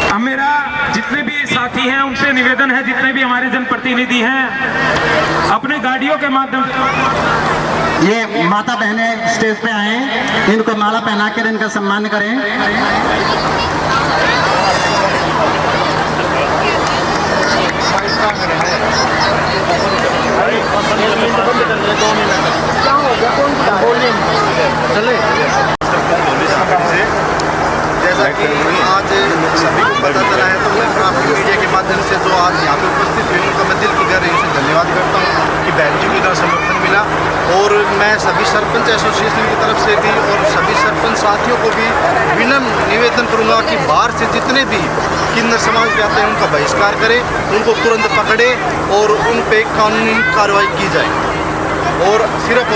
अब मेरा जितने भी साथी हैं उनसे निवेदन है, जितने भी हमारे जनप्रतिनिधि हैं, अपने गाड़ियों के माध्यम से ये माता बहनें स्टेज पे आए, इनको माला पहनाकर इनका सम्मान करें। जैसा कि आज सभी को पता चला है, तो मैं आपकी मीडिया के माध्यम से जो आज यहाँ पे उपस्थित हुए उनका मैं दिल की गहराई से धन्यवाद करता हूँ कि बहन जी को इतना समर्थन मिला। और मैं सभी सरपंच एसोसिएशन की तरफ से भी और सभी सरपंच साथियों को भी विनम्र निवेदन करूँगा कि बाहर से जितने भी किन्नर समाज के आते हैं उनका बहिष्कार करें, उनको तुरंत पकड़े और उन पर कानूनी कार्रवाई की जाए। और सिर्फ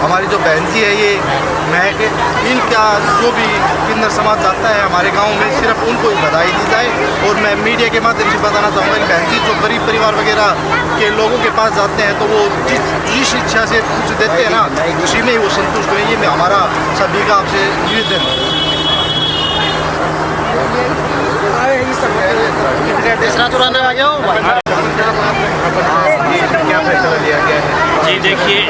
हमारी जो बहन जी है ये महक, इनका जो भी किन्नर समाज जाता है हमारे गांव में, सिर्फ उनको ही बधाई दी जाए। और मैं मीडिया के माध्यम से बताना चाहूँगा कि बहन जी जो गरीब परिवार वगैरह के लोगों के पास जाते हैं तो वो जिस इच्छा से कुछ देते हैं ना, उसी में ही वो संतुष्ट हुए। ये हमारा सभी का आपसे निवेदन है। क्या फैसला लिया गया है? जी देखिए,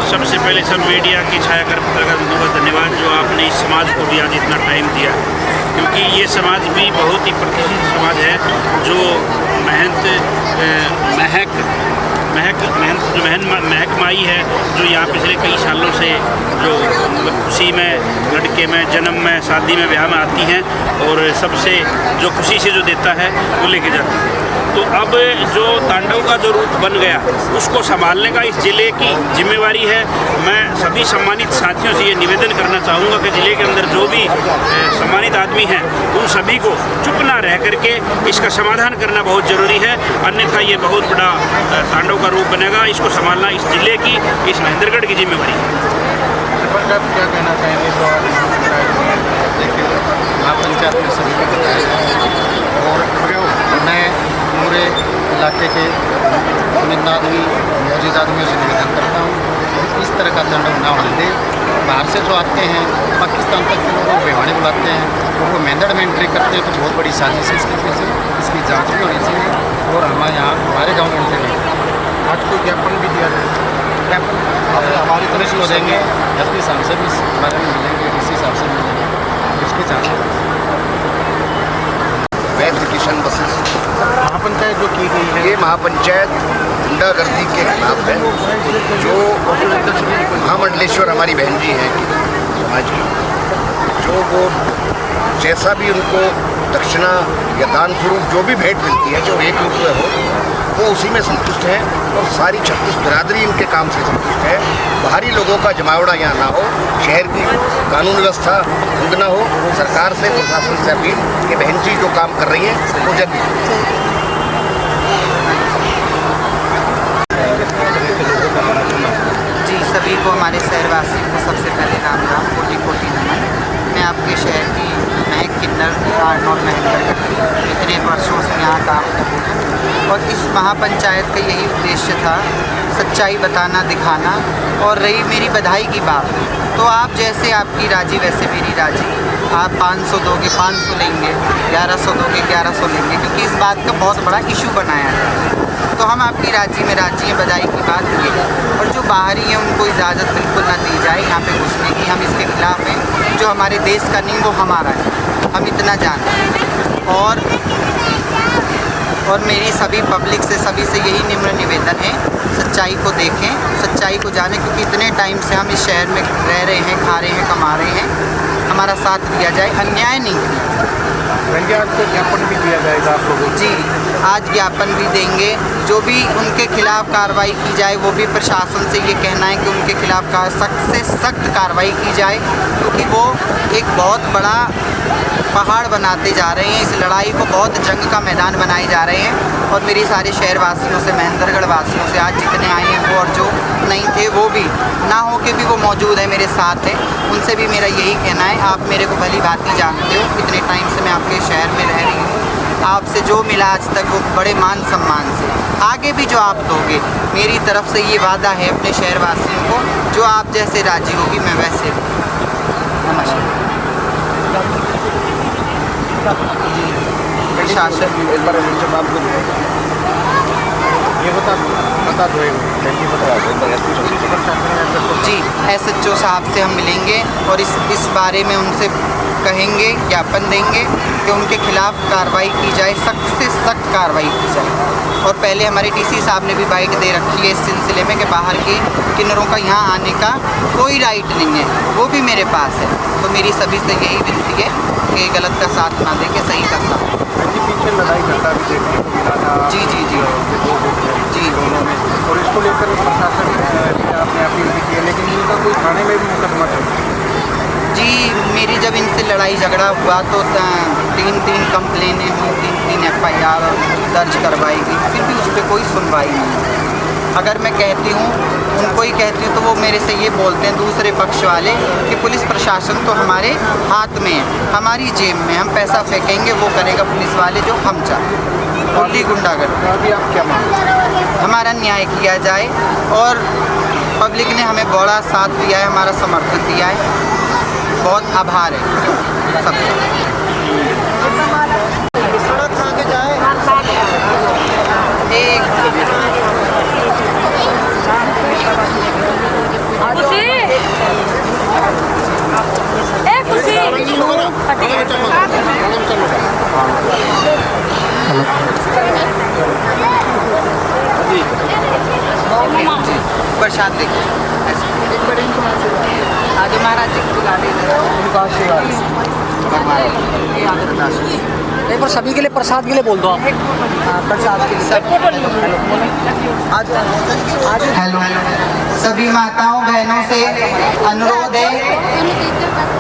सबसे पहले सब मीडिया की छायाकर पत्रकार को धन्यवाद जो आपने इस समाज को भी आज इतना टाइम दिया, क्योंकि ये समाज भी बहुत ही प्रतिष्ठित समाज है जो महक माई है, जो यहाँ पिछले कई सालों से जो खुशी में, लड़के में, जन्म में, शादी में, ब्याह में आती हैं और सबसे जो खुशी से जो देता है वो लेके जाता है। तो अब जो तांडव का जो रूप बन गया उसको संभालने का इस ज़िले की जिम्मेवारी है। मैं सभी सम्मानित साथियों से ये निवेदन करना चाहूँगा कि ज़िले के अंदर जो भी सम्मानित आदमी हैं उन सभी को चुप ना रह करके इसका समाधान करना बहुत ज़रूरी है, अन्यथा ये बहुत बड़ा तांडव का रूप बनेगा। इसको संभालना इस ज़िले की, इस महेंद्रगढ़ की जिम्मेवारी है। क्या कहना चाहेंगे तो देखिए महापंचायत में सभी को बताया और मैं पूरे इलाके के चुनिंदा आदमी, मौजूद आदमियों से निवेदन करता हूँ इस तरह का तांडव ना होने दे। बाहर से जो आते हैं पाकिस्तान तक के लोगों को बेवानी बुलाते हैं और वो मेंदड़ में एंट्री करते हैं तो बहुत बड़ी साजिश है इसके पीछे, इसकी जांच भी होनी चाहिए और हमारे गाँव में एंट्री नहीं। आज को ज्ञापन भी दिया जाए, ज्ञापन हमारी तरफ से देंगे, एस पी साहब से भी इस बारे में मिलेंगे, डीसी साहब से मिलेंगे, उसकी जाँच। वैद्य किशन बसेस महापंचायत जो की गई है, ये महापंचायत गुंडागर्दी के खिलाफ है। जो महामंडलेश्वर हमारी बहन जी हैं समाज की, जो वो जैसा भी उनको दक्षिणा या दान स्वरूप जो भी भेंट मिलती है, जो 1 रुपये हो, वो उसी में संतुष्ट है और सारी 36 बिरादरी इनके काम से संतुष्ट है। बाहरी लोगों का जमावड़ा यहाँ ना हो, शहर की कानून व्यवस्था भंग ना हो। सरकार से, प्रशासन से अपील कि बहन जी जो काम कर रही हैं वो जल्दी जी सभी को, हमारे शहरवासियों को सबसे पहले राम राम, कोटि कोटि नमन। मैं आपके शहर की महक किन्नर आर्नोट महेंद्रगढ़ इतने वर्षों से यहाँ काम कर रही हूँ और इस महापंचायत का यही उद्देश्य था, सच्चाई बताना, दिखाना। और रही मेरी बधाई की बात, तो आप जैसे आपकी राजी वैसे मेरी राजी। आप 500 दोगे 500 लेंगे, 1100 दोगे 1100 लेंगे, क्योंकि इस बात का बहुत बड़ा इशू बनाया है। तो हम आपकी राजी में राजी हैं, बधाई की बात ये है। और जो बाहरी हैं उनको इजाज़त बिल्कुल ना दी जाए यहाँ पे घुसने की, हम इसके खिलाफ हैं। जो हमारे देश का नहीं वो हमारा है, हम इतना जानते हैं। और मेरी सभी पब्लिक से, सभी से यही निम्र निवेदन है, सच्चाई को देखें, सच्चाई को जानें, क्योंकि इतने टाइम से हम इस शहर में रह रहे हैं, खा रहे हैं, कमा रहे हैं, हमारा साथ दिया जाए, अन्याय नहीं। आज को ज्ञापन भी दिया जाएगा आप लोगों को? जी, आज ज्ञापन भी देंगे। जो भी उनके खिलाफ कार्रवाई की जाए, वो भी प्रशासन से ये कहना है कि उनके खिलाफ सख्त से सख्त कार्रवाई की जाए, क्योंकि वो एक बहुत बड़ा पहाड़ बनाते जा रहे हैं। इस लड़ाई को बहुत जंग का मैदान बनाए जा रहे हैं। और मेरी सारे शहरवासियों से, महेंद्रगढ़ वासियों से, आज जितने आए हैं वो और जो नहीं थे वो भी ना हो के भी वो मौजूद है, मेरे साथ है, उनसे भी मेरा यही कहना है, आप मेरे को भली भांति जानते हो, इतने टाइम से मैं आपके शहर में रह रही हूँ। आपसे जो मिला आज तक वो बड़े मान सम्मान से, आगे भी जो आप दोगे, मेरी तरफ से ये वादा है अपने शहरवासियों को, जो आप जैसे राजी होगी मैं वैसे। नमस्कार। प्रशासन ये बता दो जी, SHO साहब से हम मिलेंगे और इस बारे में उनसे कहेंगे, ज्ञापन देंगे कि उनके खिलाफ कार्रवाई की जाए, सख्त से सख्त कार्रवाई की जाए। और पहले हमारे DC साहब ने भी बाइट दे रखी है इस सिलसिले में कि बाहर के किन्नरों का यहाँ आने का कोई राइट नहीं है, वो भी मेरे पास है। तो मेरी सभी से यही विनती है कि गलत का साथ ना दे के सही का साथ। पीछे लड़ाई करता भी देखने को मिला था। जी जी जी जी दोनों में, और इसको लेकर प्रशासन ने आपने अपील भी की है, लेकिन इनका कोई थाने में भी मुकदमा चल रहा है। जी, मेरी जब इनसे लड़ाई झगड़ा हुआ तो 3 कंप्लेनें हुई, 3 FIR दर्ज करवाई गई, फिर भी उस पर कोई सुनवाई नहीं। अगर मैं कहती हूँ, उनको ही कहती हूँ, तो वो मेरे से ये बोलते हैं दूसरे पक्ष वाले कि पुलिस प्रशासन तो हमारे हाथ में है, हमारी जेब में, हम पैसा फेंकेंगे वो करेगा पुलिस वाले जो हम चाहते। खुली गुंडागर्दी। अभी आप क्या मांगते? हमारा न्याय किया जाए और पब्लिक ने हमें बड़ा साथ दिया है, हमारा समर्थन दिया है, बहुत आभार है सबका। प्रसाद देखिए। आज महाराज जी की गाड़ी एक बार सभी के लिए प्रसाद के लिए बोल दो आप। प्रसाद के लिए हेलो सभी माताओं बहनों से अनुरोध है,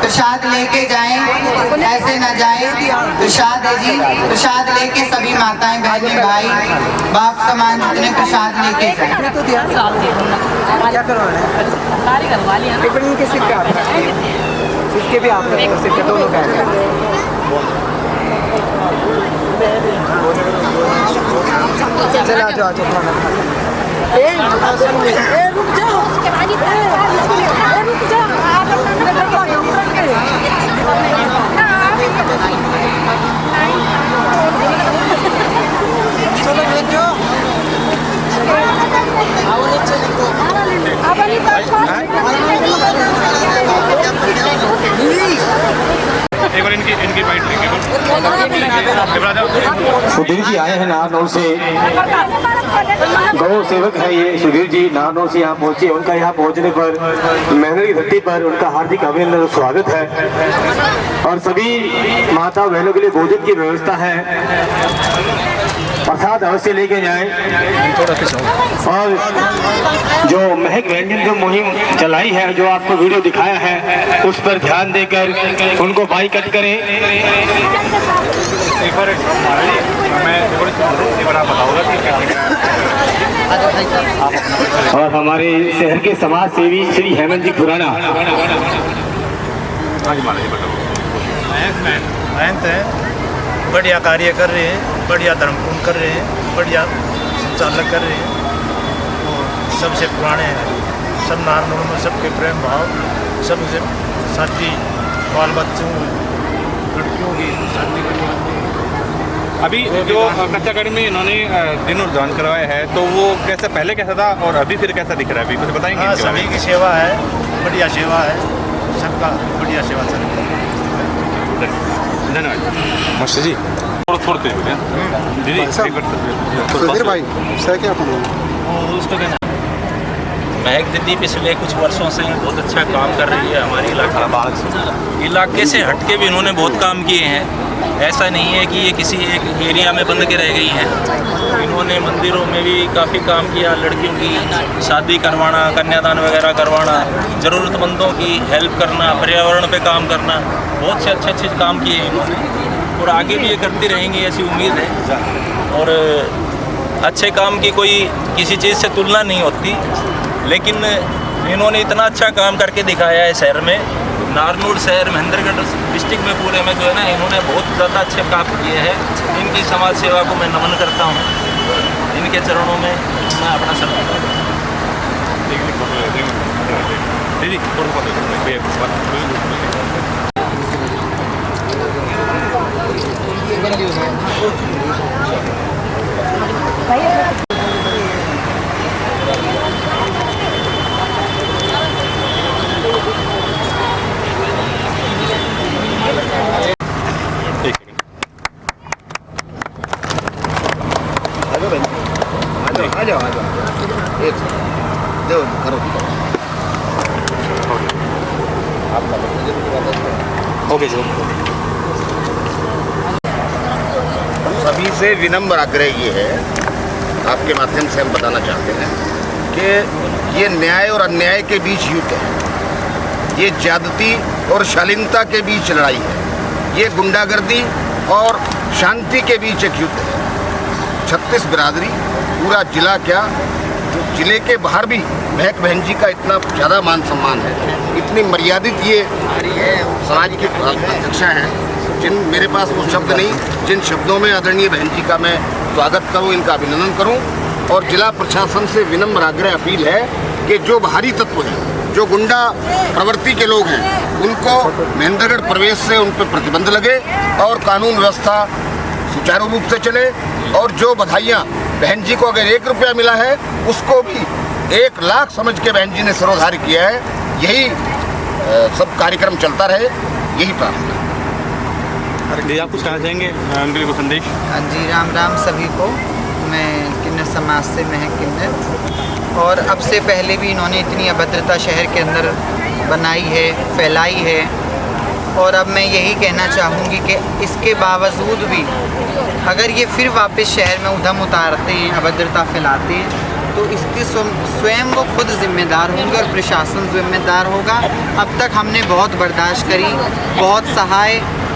प्रसाद लेके जाएं, ऐसे न जाएं। प्रसाद है जी, प्रसाद लेके सभी माताएं बहनें भाई बाप समान जितने प्रसाद लेके जाएं। क्या करवाना है? सारी करवा लिया ना। के सिक्के आप इसके भी आप सिक्के दोनों का चल आ जाओ रुक जाओ चलो भेजो एक बार इनकी बाइट लेंगे। सुधीर जी आए हैं नारनौल से, गौ सेवक है ये सुधीर जी, नारनौल से यहाँ पहुंचे। उनका यहाँ पहुंचने पर मेहनत की धरती पर उनका हार्दिक अभिनंदन और स्वागत है। और सभी माता बहनों के लिए भोजन की व्यवस्था है, प्रसाद अवश्य लेके जाएं। और जो महक व्यंजन जो मुहिम चलाई है, जो आपको वीडियो दिखाया है, उस पर ध्यान देकर उनको बाइकआउट करें। और हमारे शहर के समाज सेवी श्री हेमंत जी खुराना बढ़िया कार्य कर रहे हैं, बढ़िया धर्मपूर्ण कर रहे हैं, बढ़िया संचालक कर रहे हैं। और सबसे पुराने हैं, सब नारनौल में सबके प्रेम भाव, सबसे साथी बाल बच्चों लड़कियों की शादी करने। अभी जो कच्चागढ़ में इन्होंने दिनों ज्वाइन करवाया है, तो वो कैसा पहले कैसा था और अभी फिर कैसा दिख रहा है, अभी कुछ बताएंगे? सभी की सेवा है, बढ़िया सेवा है, सबका बढ़िया सेवा चल रही है। धन्यवाद मास्टर जी। छोड़ते हुए दीदी भाई क्या महक दीदी पिछले कुछ वर्षों से बहुत अच्छा काम कर रही है हमारे इलाके से हटके भी इन्होंने बहुत काम किए हैं। ऐसा नहीं है कि ये किसी एक एरिया में बंद के रह गई हैं। इन्होंने मंदिरों में भी काफ़ी काम किया, लड़कियों की शादी करवाना, कन्यादान वगैरह करवाना, ज़रूरतमंदों की हेल्प करना, पर्यावरण पे काम करना, बहुत से अच्छे काम किए इन्होंने और आगे भी ये करती रहेंगी ऐसी उम्मीद है। और अच्छे काम की कोई किसी चीज़ से तुलना नहीं होती, लेकिन इन्होंने इतना अच्छा काम करके दिखाया है शहर में, नारनौल शहर महेंद्रगढ़ डिस्ट्रिक्ट में पूरे में जो है ना, इन्होंने बहुत ज़्यादा अच्छे काम किए हैं। इनकी समाज सेवा को मैं नमन करता हूँ, इनके चरणों में मैं अपना समर्पण करता हूँ। दीदी आ जाओ एक दो करो ओके जी। सभी से विनम्र आग्रह ये है, आपके माध्यम से हम बताना चाहते हैं कि ये न्याय और अन्याय के बीच युद्ध है, ये ज्यादती और शालीनता के बीच लड़ाई है, ये गुंडागर्दी और शांति के बीच एक युद्ध है। 36 बिरादरी, पूरा जिला क्या, जिले के बाहर भी महक बहन जी का इतना ज़्यादा मान सम्मान है, इतनी मर्यादित ये समाज की अध्यक्षा हैं, जिन मेरे पास वो शब्द नहीं, जिन शब्दों में आदरणीय बहन जी का मैं स्वागत करूं, इनका अभिनंदन करूं। और जिला प्रशासन से विनम्र आग्रह अपील है कि जो बाहरी तत्व हैं, जो गुंडा प्रवृत्ति के लोग हैं, उनको महेंद्रगढ़ प्रवेश से उन पर प्रतिबंध लगे और कानून व्यवस्था सुचारू रूप से चले। और जो बधाइयाँ बहन जी को अगर 1 रुपया मिला है, उसको भी 1 लाख समझ के बहन जी ने सिरोधार्य किया है। यही सब कार्यक्रम चलता रहे, यही प्रार्थना। जी आप कुछ कहना चाहेंगे उनके लिए कोई संदेश? हाँ जी, राम राम सभी को। मैं किन्नर समाज से महक किन्नर, और अब से पहले भी इन्होंने इतनी अभद्रता शहर के अंदर बनाई है, फैलाई है। और अब मैं यही कहना चाहूँगी कि इसके बावजूद भी अगर ये फिर वापस शहर में उधम उतारते हैं, अभद्रता फैलाते हैं, तो इसके स्वयं वो खुद जिम्मेदार होंगे और प्रशासन जिम्मेदार होगा। अब तक हमने बहुत बर्दाश्त करी, बहुत सहाय,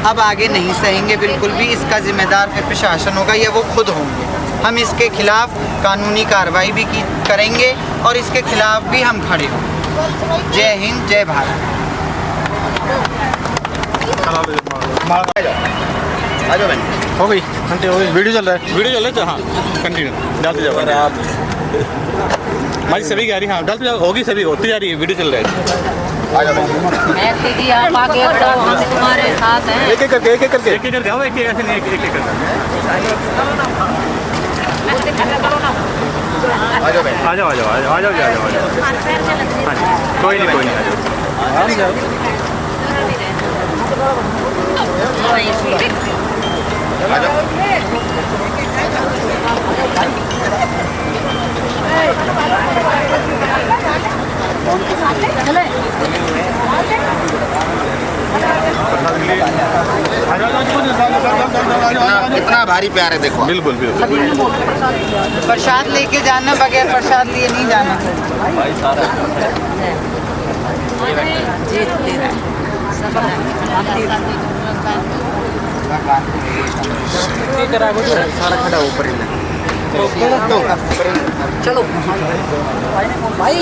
अब आगे नहीं सहेंगे बिल्कुल भी। इसका जिम्मेदार फिर प्रशासन होगा या वो खुद होंगे। हम इसके खिलाफ कानूनी कार्रवाई भी करेंगे और इसके खिलाफ भी हम खड़े होंगे। जय हिंद, जय भारत। हो गई घंटे हो गई, वीडियो चल रहा है, वीडियो चल रहा है तो हाँ कंटिन्यू डालते जाओ आप। हमारी सभी गाड़ी हाँ डालते जाओ, होगी सभी होती जा रही है, वीडियो चल रहा है। दीदी आप आगे बढ़ो, हम तुम्हारे साथ हैं। एक एक करके एक एक करके आओ, एक एक ऐसे नहीं, एक एक करके आ जाओ आ जाओ आ जाओ आ जाओ आ जाओ। हाँ जी, कोई नहीं आ जाओ। कितना भारी प्यार है, देखो। बिल्कुल बिल्कुल। प्रसाद लेके जाना, बगैर प्रसाद लिए नहीं जाना। चलो भाई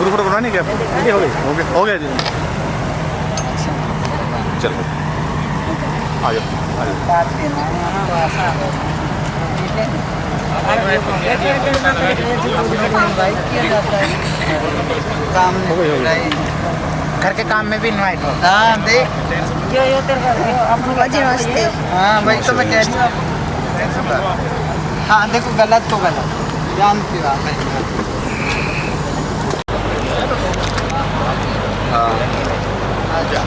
ग्रुप फोटो बनानी क्या? हो गई, हो गया जी। चलो आ जाओ आ जाओ। काम घर के काम में भी इनवाइट हो। हाँ देख, हाँ भाई तो मैं कह रही हूँ। हाँ देखो, गलत तो गलत, जानती हो आप। हाँ, आ जा।